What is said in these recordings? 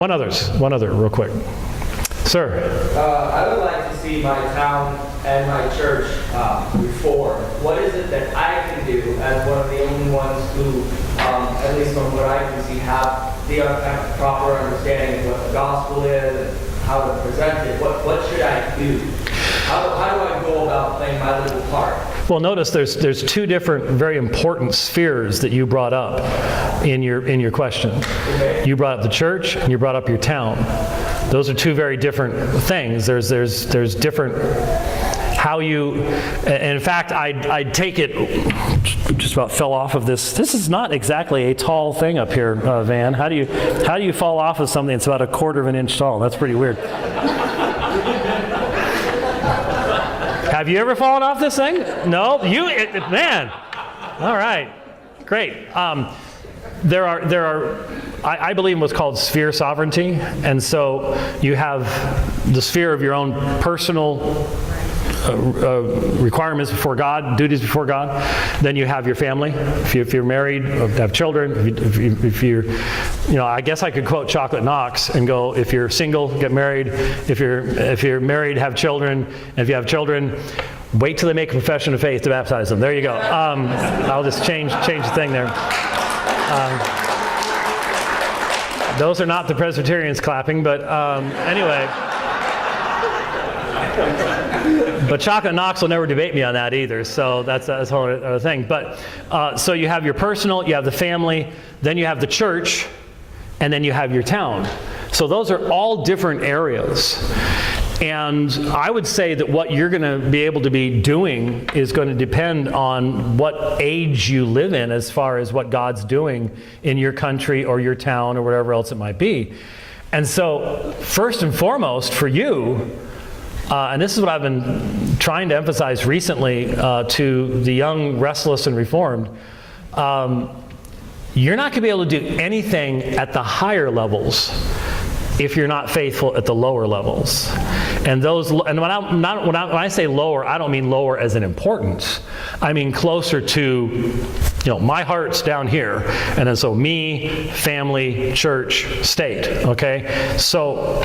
One other, real quick. Sir. I would like to see my town and my church reform. What is it that I can do as one of the only ones who, at least from what I can see, have the proper understanding of what the gospel is and how to present it? What should I do? How do I go about playing my little part? Well, notice there's two different very important spheres that you brought up in your question. Okay. You brought up the church and you brought up your town. Those are two very different things. There's different how you, and in fact, I'd take it, just about fell off of this. This is not exactly a tall thing up here, Van. How do you fall off of something that's about 1/4 of an inch tall? That's pretty weird. Have you ever fallen off this thing? No? Man. All right. Great. There are I believe in what's called sphere sovereignty. And so you have the sphere of your own personal requirements before God, duties before God. Then you have your family. If you're married, have children. If you're, I guess I could quote Chocolate Knox and go, if you're single, get married. If you're married, have children. And if you have children, wait till they make a profession of faith to baptize them. There you go. I'll just change the thing there. Those are not the Presbyterians clapping, but anyway. But Chocolate Knox will never debate me on that either, so that's a whole other thing. But so you have your personal, you have the family, then you have the church, and then you have your town. So those are all different areas. And I would say that what you're going to be able to be doing is going to depend on what age you live in as far as what God's doing in your country or your town or whatever else it might be. And so first and foremost for you, and this is what I've been trying to emphasize recently to the young, restless, and reformed, you're not going to be able to do anything at the higher levels if you're not faithful at the lower levels. And when I say lower, I don't mean lower as in importance. I mean closer to, my heart's down here, and then so me, family, church, state. Okay, so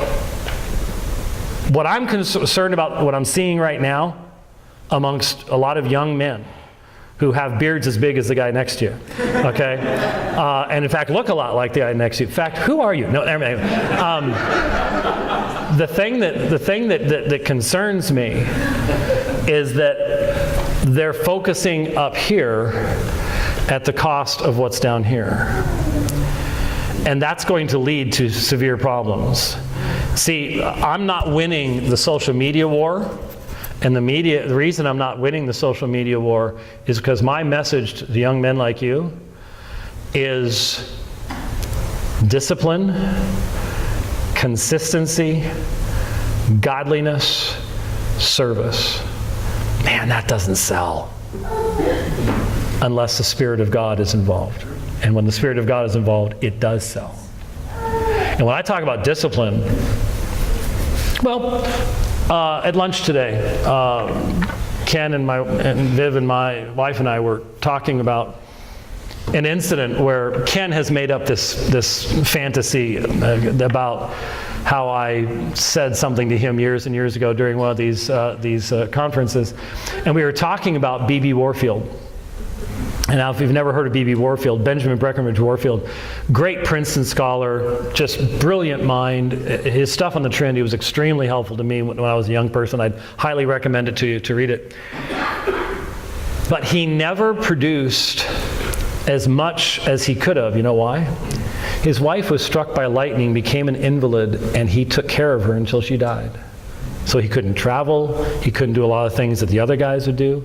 what I'm concerned about, what I'm seeing right now, amongst a lot of young men who have beards as big as the guy next to you, okay? And in fact, look a lot like the guy next to you. In fact, who are you? No, anyway. The thing that concerns me is that they're focusing up here at the cost of what's down here. And that's going to lead to severe problems. See, I'm not winning the social media war. And the reason I'm not winning the social media war is because my message to the young men like you is discipline, consistency, godliness, service. Man, that doesn't sell unless the Spirit of God is involved. And when the Spirit of God is involved, it does sell. And when I talk about discipline, at lunch today, Ken and Viv and my wife and I were talking about an incident where Ken has made up this fantasy about how I said something to him years and years ago during one of these conferences, and we were talking about B.B. Warfield. And now, if you've never heard of B.B. Warfield, Benjamin Breckinridge Warfield, great Princeton scholar, just brilliant mind. His stuff on the Trinity was extremely helpful to me when I was a young person. I'd highly recommend it to you to read it. But he never produced as much as he could have. You know why? His wife was struck by lightning, became an invalid, and he took care of her until she died. So he couldn't travel. He couldn't do a lot of things that the other guys would do.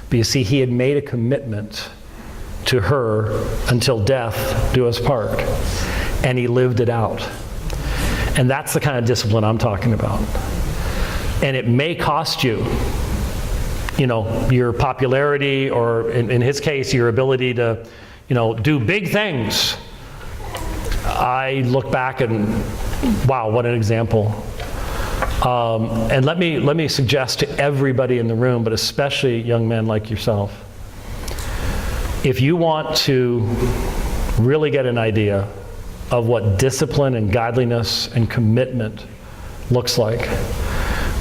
But you see, he had made a commitment to her until death do us part. And he lived it out. And that's the kind of discipline I'm talking about. And it may cost you, your popularity, or in his case, your ability to, do big things. I look back and, wow, what an example. And let me suggest to everybody in the room, but especially young men like yourself, if you want to really get an idea of what discipline and godliness and commitment looks like,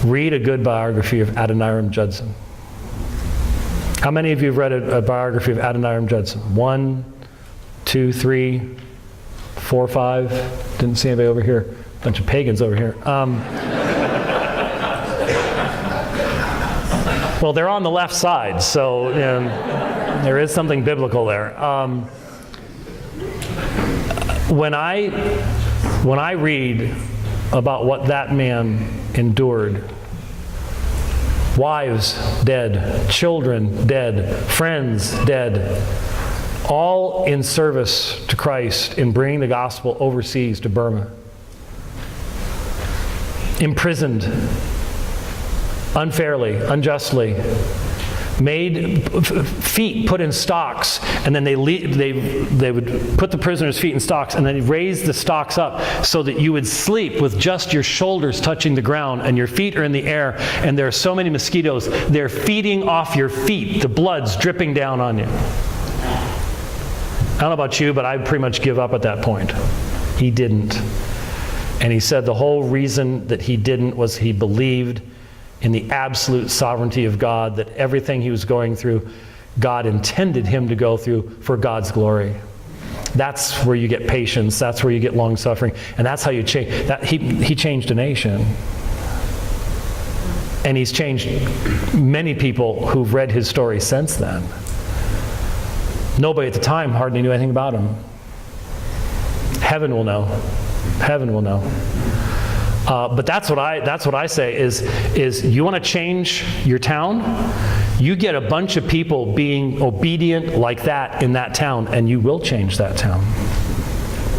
read a good biography of Adoniram Judson. How many of you have read a biography of Adoniram Judson? 1, 2, 3, 4, 5? Didn't see anybody over here. A bunch of pagans over here. Well, they're on the left side, so there is something biblical there. When I read about what that man endured, wives dead, children dead, friends dead, all in service to Christ in bringing the gospel overseas to Burma, imprisoned unfairly, unjustly, made feet put in stocks, and then they would put the prisoner's feet in stocks, and then raise the stocks up so that you would sleep with just your shoulders touching the ground and your feet are in the air, and there are so many mosquitoes, they're feeding off your feet, the blood's dripping down on you. I don't know about you, but I pretty much give up at that point. He didn't. And he said the whole reason that he didn't was he believed in the absolute sovereignty of God, that everything he was going through, God intended him to go through for God's glory. That's where you get patience, that's where you get long suffering, and that's how you change. He changed a nation. And he's changed many people who've read his story since then. Nobody at the time hardly knew anything about him. Heaven will know. Heaven will know. But that's what I say is you want to change your town, you get a bunch of people being obedient like that in that town, and you will change that town.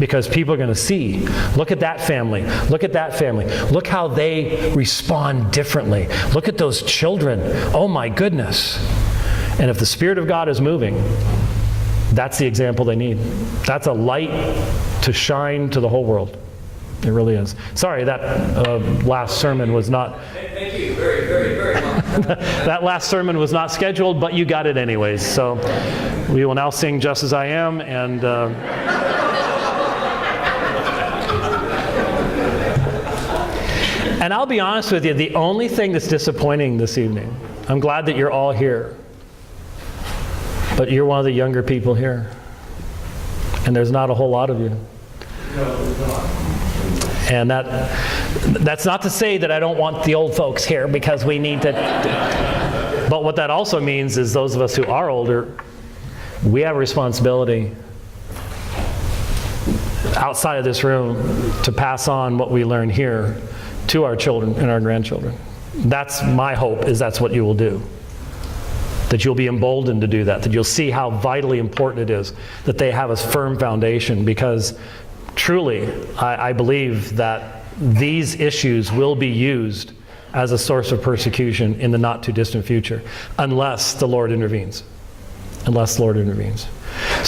Because people are going to see, look at that family, look at that family, look how they respond differently. Look at those children, oh my goodness. And if the Spirit of God is moving, that's the example they need. That's a light to shine to the whole world. It really is. Sorry, that last sermon was not... Thank you very, very, very much. That last sermon was not scheduled, but you got it anyways. So we will now sing Just As I Am, and... And I'll be honest with you, the only thing that's disappointing this evening, I'm glad that you're all here, but you're one of the younger people here, and there's not a whole lot of you. No, there's not. And that's not to say that I don't want the old folks here, because we need to. But what that also means is those of us who are older, we have a responsibility outside of this room to pass on what we learn here to our children and our grandchildren. That's my hope, is that's what you will do. That you'll be emboldened to do that, that you'll see how vitally important it is that they have a firm foundation, because truly, I believe that these issues will be used as a source of persecution in the not too distant future, unless the Lord intervenes. Unless the Lord intervenes. So